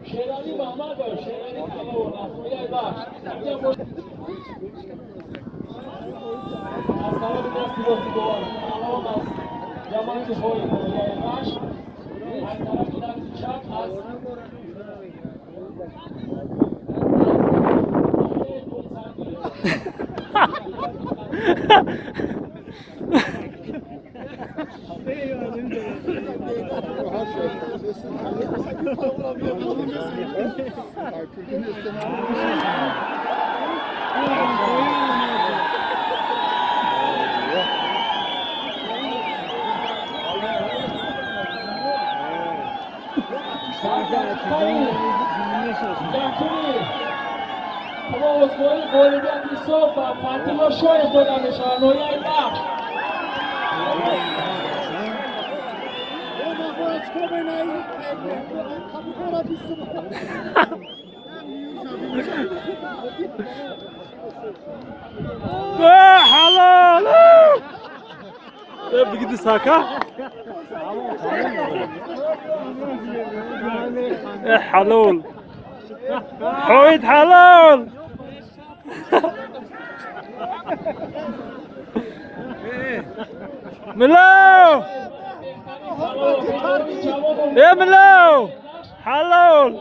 شیرانی محمد و شیرانی کلو نسویه باش از طرف دستی بازیگوان سلام از جماعت های رویای باش از طرف دست چپ از Osbo'yu golüden bir sopa, Fatih Oşo'yu bodamış, Anoya'yı bak. Halal! Begitu saka? Halal! Hoyt halal! Melo! Melo! Halal!